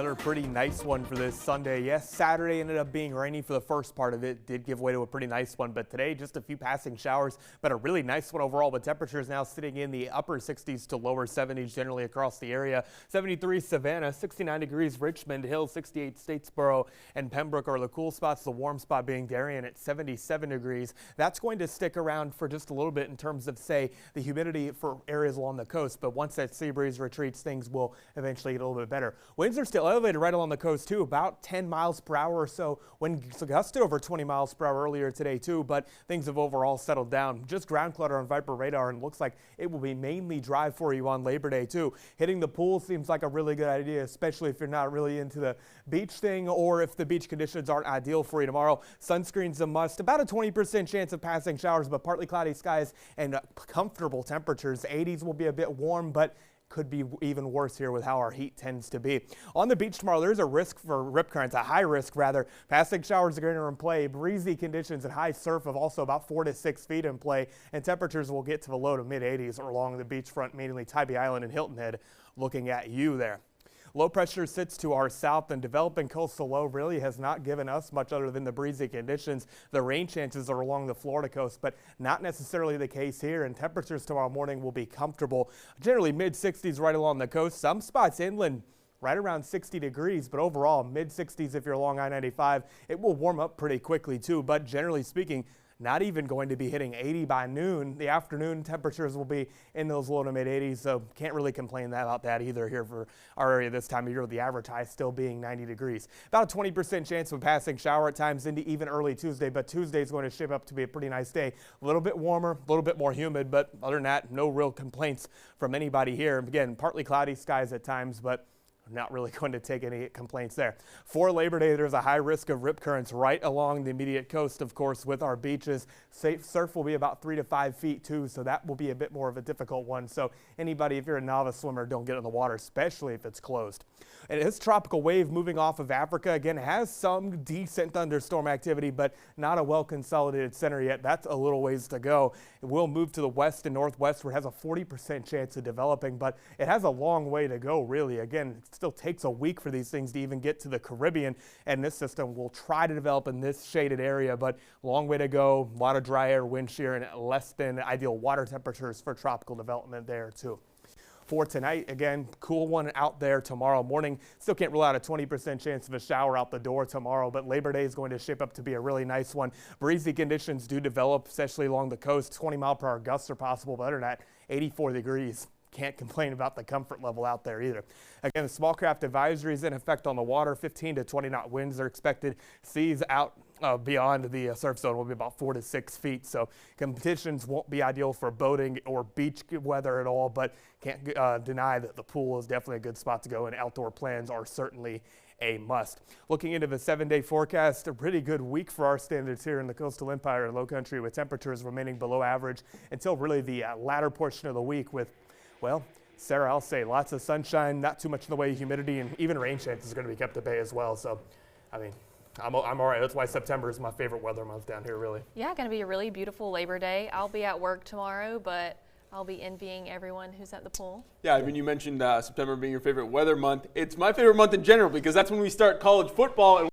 Another pretty nice one for this Sunday. Yes, Saturday ended up being rainy for the first part of it. Did give way to a pretty nice one, but today just a few passing showers, but a really nice one overall. With temperatures now sitting in the upper 60s to lower 70s generally across the area. 73 Savannah, 69 degrees Richmond Hill, 68 Statesboro and Pembroke are the cool spots. The warm spot being Darien at 77 degrees. That's going to stick around for just a little bit in terms of, say, the humidity for areas along the coast, but once that sea breeze retreats, things will eventually get a little bit better. Winds are still elevated right along the coast too, about 10 miles per hour or so. Wind gusted over 20 miles per hour earlier today too, but things have overall settled down. Just ground clutter on Viper radar, and looks like it will be mainly dry for you on Labor Day too. Hitting the pool seems like a really good idea, especially if you're not really into the beach thing or if the beach conditions aren't ideal for you tomorrow. Sunscreen's a must. About a 20% chance of passing showers, but partly cloudy skies and comfortable temperatures. 80s will be a bit warm, but could be even worse here with how our heat tends to be. On the beach tomorrow, there's a risk for rip currents, a high risk rather. Passing showers are going to in play. Breezy conditions and high surf of also about 4 to 6 feet in play, and temperatures will get to the low to mid 80s along the beachfront, mainly Tybee Island and Hilton Head, looking at you there. Low pressure sits to our south, and developing coastal low really has not given us much other than the breezy conditions. The rain chances are along the Florida coast, but not necessarily the case here, and temperatures tomorrow morning will be comfortable. Generally mid 60s right along the coast. Some spots inland right around 60 degrees, but overall mid 60s if you're along I-95. It will warm up pretty quickly too, but generally speaking, not even going to be hitting 80 by noon. The afternoon temperatures will be in those low to mid 80s, so can't really complain about that either here for our area this time of year, with the average high still being 90 degrees. About a 20% chance of a passing shower at times into even early Tuesday, but Tuesday is going to shape up to be a pretty nice day. A little bit warmer, a little bit more humid, but other than that, no real complaints from anybody here. Again, partly cloudy skies at times, but not really going to take any complaints there. For Labor Day, there's a high risk of rip currents right along the immediate coast, of course, with our beaches. Safe surf will be about 3 to 5 feet too, so that will be a bit more of a difficult one. So anybody, if you're a novice swimmer, don't get in the water, especially if it's closed. And this tropical wave moving off of Africa, again, has some decent thunderstorm activity, but not a well-consolidated center yet. That's a little ways to go. It will move to the west and northwest, where it has a 40% chance of developing, but it has a long way to go, really. Again, it still takes a week for these things to even get to the Caribbean, and this system will try to develop in this shaded area, but long way to go. A lot of dry air, wind shear, and less than ideal water temperatures for tropical development there too. For tonight, again, cool one out there tomorrow morning. Still can't rule out a 20% chance of a shower out the door tomorrow, but Labor Day is going to shape up to be a really nice one. Breezy conditions do develop, especially along the coast. 20-mile-per-hour gusts are possible, but other than that, 84 degrees. Can't complain about the comfort level out there either. Again, the small craft advisory is in effect on the water. 15 to 20 knot winds are expected. Seas out beyond the surf zone will be about 4 to 6 feet. So conditions won't be ideal for boating or beach weather at all, but can't deny that the pool is definitely a good spot to go, and outdoor plans are certainly a must. Looking into the 7-day forecast, a pretty good week for our standards here in the coastal empire and low country, with temperatures remaining below average until really the latter portion of the week, with, well, Sarah, I'll say lots of sunshine, not too much in the way of humidity, and even rain chances are going to be kept at bay as well. So, I mean, I'm all right. That's why September is my favorite weather month down here, really. Yeah, going to be a really beautiful Labor Day. I'll be at work tomorrow, but I'll be envying everyone who's at the pool. Yeah, I mean, you mentioned September being your favorite weather month. It's my favorite month in general because that's when we start college football. And